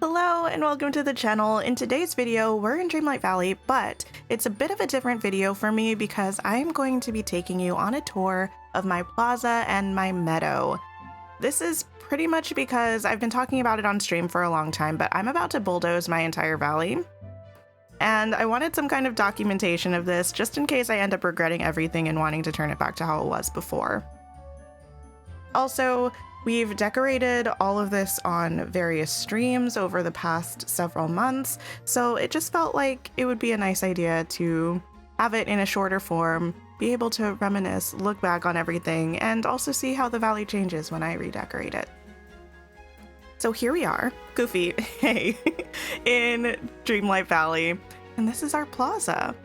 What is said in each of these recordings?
Hello and welcome to the channel. In today's video, we're in Dreamlight Valley, but it's a bit of a different video for me because I'm going to be taking you on a tour of my plaza and my meadow. This is pretty much because I've been talking about it on stream for a long time, but I'm about to bulldoze my entire valley. And I wanted some kind of documentation of this just in case I end up regretting everything and wanting to turn it back to how it was before. Also, we've decorated all of this on various streams over the past several months, so it just felt like it would be a nice idea to have it in a shorter form, be able to reminisce, look back on everything, and also see how the valley changes when I redecorate it. So here we are, Goofy, hey, in Dreamlight Valley, and this is our plaza.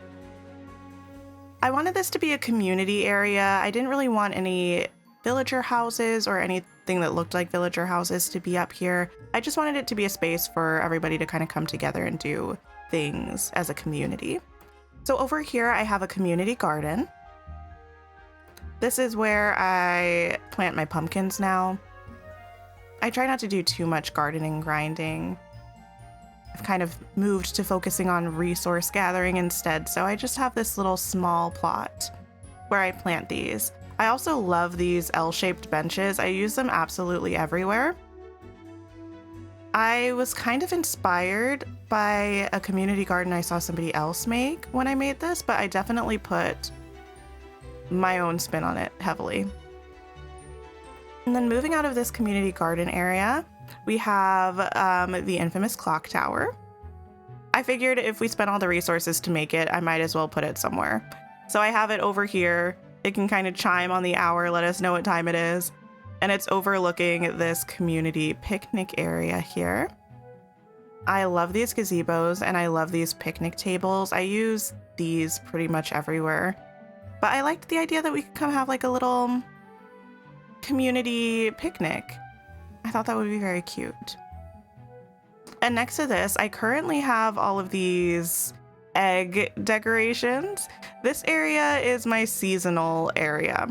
I wanted this to be a community area. I didn't really want any villager houses or anything that looked like villager houses to be up here. I just wanted it to be a space for everybody to kind of come together and do things as a community. So over here I have a community garden. This is where I plant my pumpkins now. I try not to do too much gardening grinding. I've kind of moved to focusing on resource gathering instead, so I just have this little small plot where I plant these. I also love these L-shaped benches. I use them absolutely everywhere. I was kind of inspired by a community garden I saw somebody else make when I made this, but I definitely put my own spin on it heavily. And then moving out of this community garden area, we have the infamous clock tower. I figured if we spent all the resources to make it, I might as well put it somewhere. So I have it over here. It can kind of chime on the hour, let us know what time it is. And it's overlooking this community picnic area here. I love these gazebos and I love these picnic tables. I use these pretty much everywhere. But I liked the idea that we could come have like a little community picnic. I thought that would be very cute. And next to this, I currently have all of these egg decorations. This area is my seasonal area.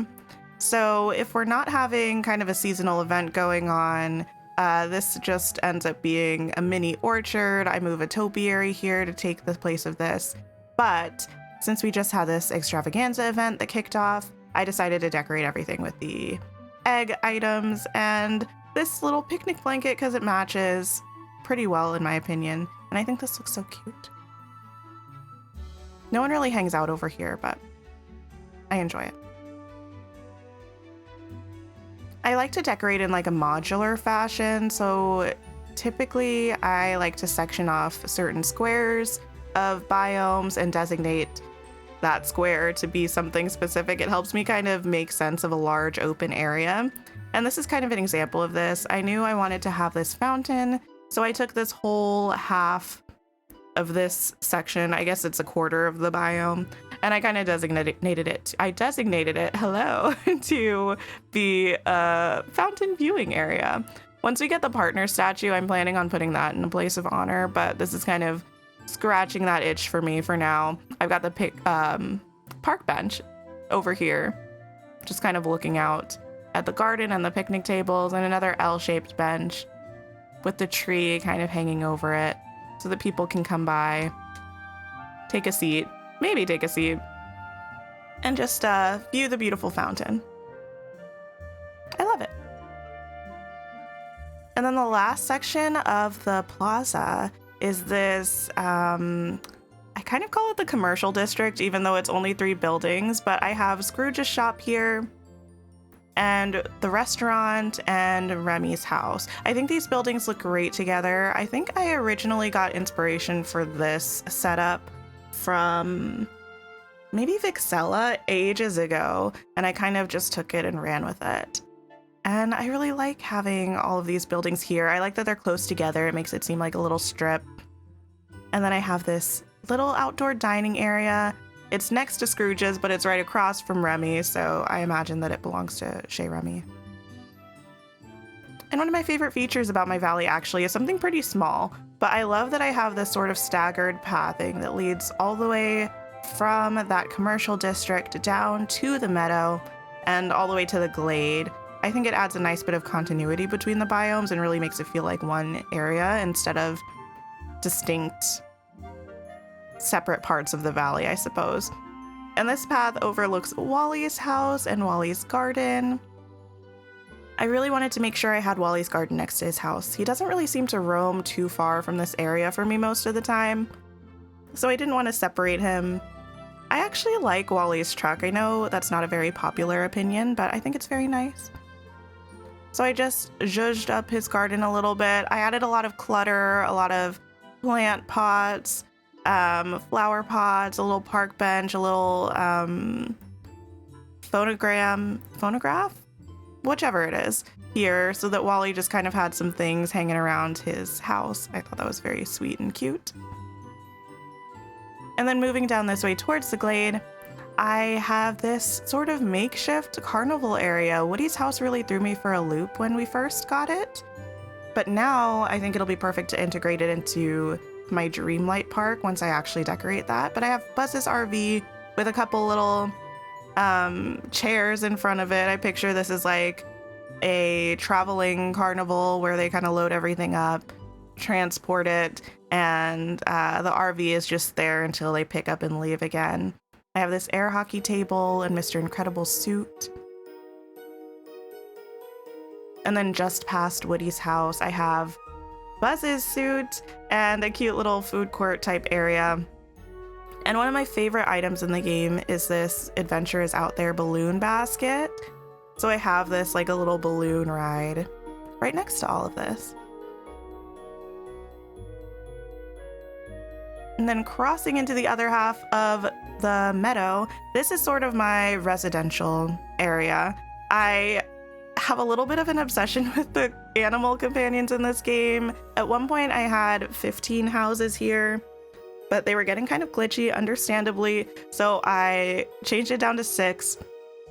So if we're not having kind of a seasonal event going on, this just ends up being a mini orchard. I move a topiary here to take the place of this. But since we just had this extravaganza event that kicked off, I decided to decorate everything with the egg items and this little picnic blanket because it matches pretty well in my opinion. And I think this looks so cute. No one really hangs out over here, but I enjoy it. I like to decorate in like a modular fashion, so typically I like to section off certain squares of biomes and designate that square to be something specific. It helps me kind of make sense of a large open area. And this is kind of an example of this. I knew I wanted to have this fountain, so I took this whole half of this section, I guess it's a quarter of the biome, and I kind of designated it, hello, to the fountain viewing area. Once we get the partner statue, I'm planning on putting that in a place of honor, but this is kind of scratching that itch for me for now. I've got the park bench over here, just kind of looking out at the garden and the picnic tables, and another L-shaped bench with the tree kind of hanging over it so that people can come by, take a seat, maybe take a seat, and just view the beautiful fountain. I love it. And then the last section of the plaza is this, I kind of call it the commercial district, even though it's only 3 buildings, but I have Scrooge's shop here, and the restaurant and Remy's house. I think these buildings look great together. I think I originally got inspiration for this setup from maybe Vixella ages ago, and I kind of just took it and ran with it. And I really like having all of these buildings here. I like that they're close together. It makes it seem like a little strip. And then I have this little outdoor dining area. It's next to Scrooge's, but it's right across from Remy, so I imagine that it belongs to Chez Remy. And one of my favorite features about my valley actually is something pretty small, but I love that I have this sort of staggered pathing that leads all the way from that commercial district down to the meadow and all the way to the Glade. I think it adds a nice bit of continuity between the biomes and really makes it feel like one area instead of distinct separate parts of the valley, I suppose. And this path overlooks Wally's house and Wally's garden. I really wanted to make sure I had Wally's garden next to his house. He doesn't really seem to roam too far from this area for me most of the time, so I didn't want to separate him. I actually like Wally's truck. I know that's not a very popular opinion, but I think it's very nice. So I just zhuzhed up his garden a little bit. I added a lot of clutter, a lot of plant pots, flower pots, a little park bench, a little phonograph, whichever it is, here, so that Wally just kind of had some things hanging around his house. I thought that was very sweet and cute. And then moving down this way towards the Glade, I have this sort of makeshift carnival area. Woody's house really threw me for a loop when we first got it, but now I think it'll be perfect to integrate it into my Dreamlight park once I actually decorate that. But I have Buzz's RV with a couple little chairs in front of it. I picture this as like a traveling carnival where they kind of load everything up, transport it, and the RV is just there until they pick up and leave again. I have this air hockey table and Mr. Incredible's suit. And then just past Woody's house, I have Buzz's suit and a cute little food court type area. And one of my favorite items in the game is this Adventure is Out There balloon basket. So I have this like a little balloon ride right next to all of this. And then crossing into the other half of the meadow, this is sort of my residential area. I have a little bit of an obsession with the animal companions in this game. At one point I had 15 houses here, but they were getting kind of glitchy, understandably, so I changed it down to 6.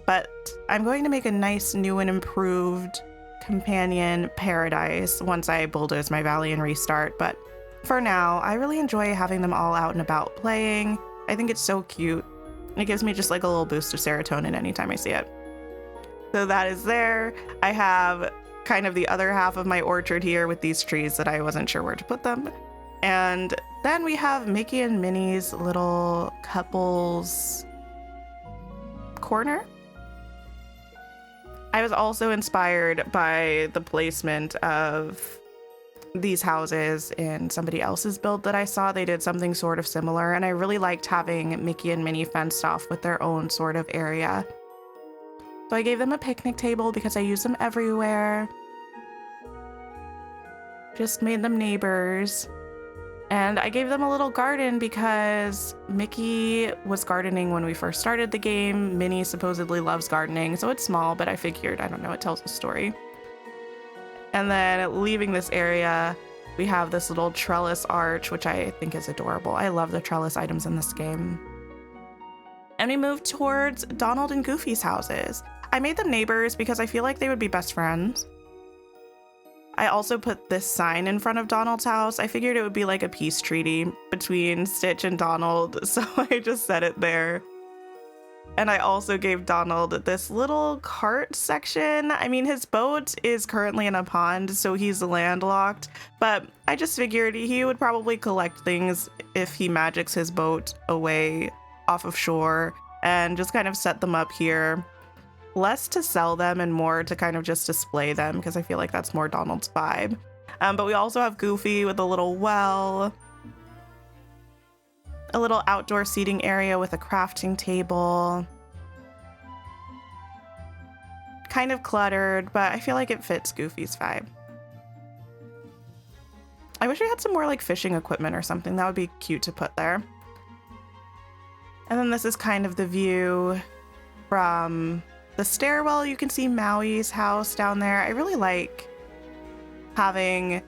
But I'm going to make a nice new and improved companion paradise once I bulldoze my valley and restart. But for now, I really enjoy having them all out and about playing. I think it's so cute. It gives me just like a little boost of serotonin anytime I see it. So that is there. I have kind of the other half of my orchard here with these trees that I wasn't sure where to put them. And then we have Mickey and Minnie's little couples corner. I was also inspired by the placement of these houses in somebody else's build that I saw. They did something sort of similar, and I really liked having Mickey and Minnie fenced off with their own sort of area. So I gave them a picnic table because I use them everywhere. Just made them neighbors. And I gave them a little garden because Mickey was gardening when we first started the game. Minnie supposedly loves gardening, so it's small, but I figured, I don't know, it tells a story. And then leaving this area, we have this little trellis arch, which I think is adorable. I love the trellis items in this game. And we moved towards Donald and Goofy's houses. I made them neighbors because I feel like they would be best friends. I also put this sign in front of Donald's house. I figured it would be like a peace treaty between Stitch and Donald, so I just set it there. And I also gave Donald this little cart section. I mean, his boat is currently in a pond, so he's landlocked, but I just figured he would probably collect things if he magics his boat away off of shore and just kind of set them up here. Less to sell them and more to kind of just display them, because I feel like that's more Donald's vibe. But we also have Goofy with a little well, a little outdoor seating area with a crafting table. Kind of cluttered, but I feel like it fits Goofy's vibe. I wish we had some more like fishing equipment or something. That would be cute to put there. And then this is kind of the view from the stairwell. You can see Maui's house down there. I really like having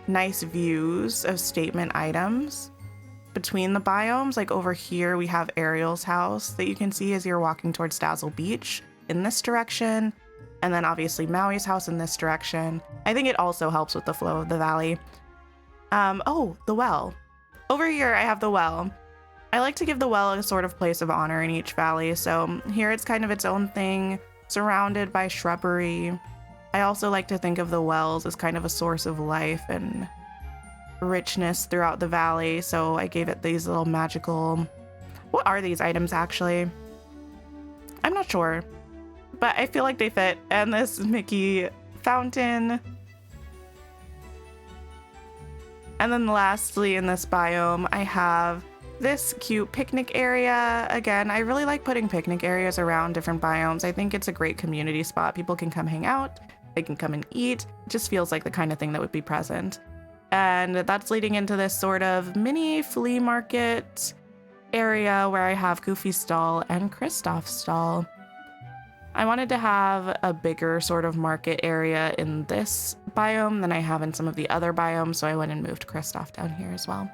nice views of statement items between the biomes. Like over here, we have Ariel's house that you can see as you're walking towards Dazzle Beach in this direction. And then obviously Maui's house in this direction. I think it also helps with the flow of the valley. Oh, the well. Over here, I have the well. I like to give the well a sort of place of honor in each valley. So here it's kind of its own thing. surrounded by shrubbery. I also like to think of the wells as kind of a source of life and richness throughout the valley, so I gave it these little magical... What are these items actually? I'm not sure, but I feel like they fit. And this Mickey fountain. And then lastly, in this biome, I have this cute picnic area. Again, I really like putting picnic areas around different biomes. I think it's a great community spot. People can come hang out, they can come and eat. It just feels like the kind of thing that would be present. And that's leading into this sort of mini flea market area where I have Goofy's stall and Kristoff's stall. I wanted to have a bigger sort of market area in this biome than I have in some of the other biomes, so I went and moved Kristoff down here as well.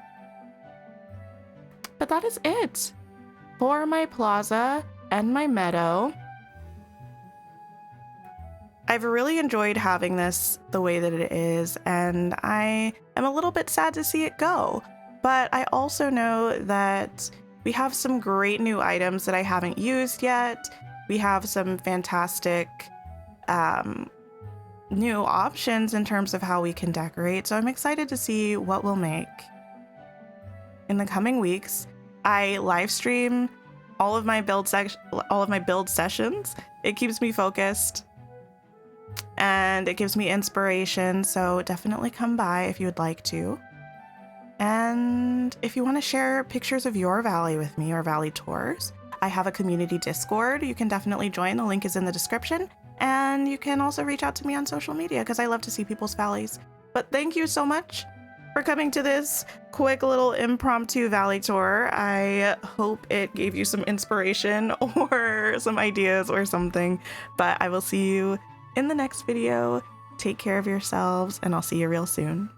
But that is it for my plaza and my meadow. I've really enjoyed having this the way that it is, and I am a little bit sad to see it go. But I also know that we have some great new items that I haven't used yet. We have some fantastic new options in terms of how we can decorate, so I'm excited to see what we'll make. In the coming weeks, I live stream all of my build sessions. It keeps me focused and it gives me inspiration, so definitely come by if you would like to. And if you want to share pictures of your valley with me or valley tours, I have a community Discord. You can definitely join. The link is in the description. And you can also reach out to me on social media because I love to see people's valleys. But thank you so much for coming to this quick little impromptu valley tour. I hope it gave you some inspiration or some ideas or something. But I will see you in the next video. Take care of yourselves, and I'll see you real soon.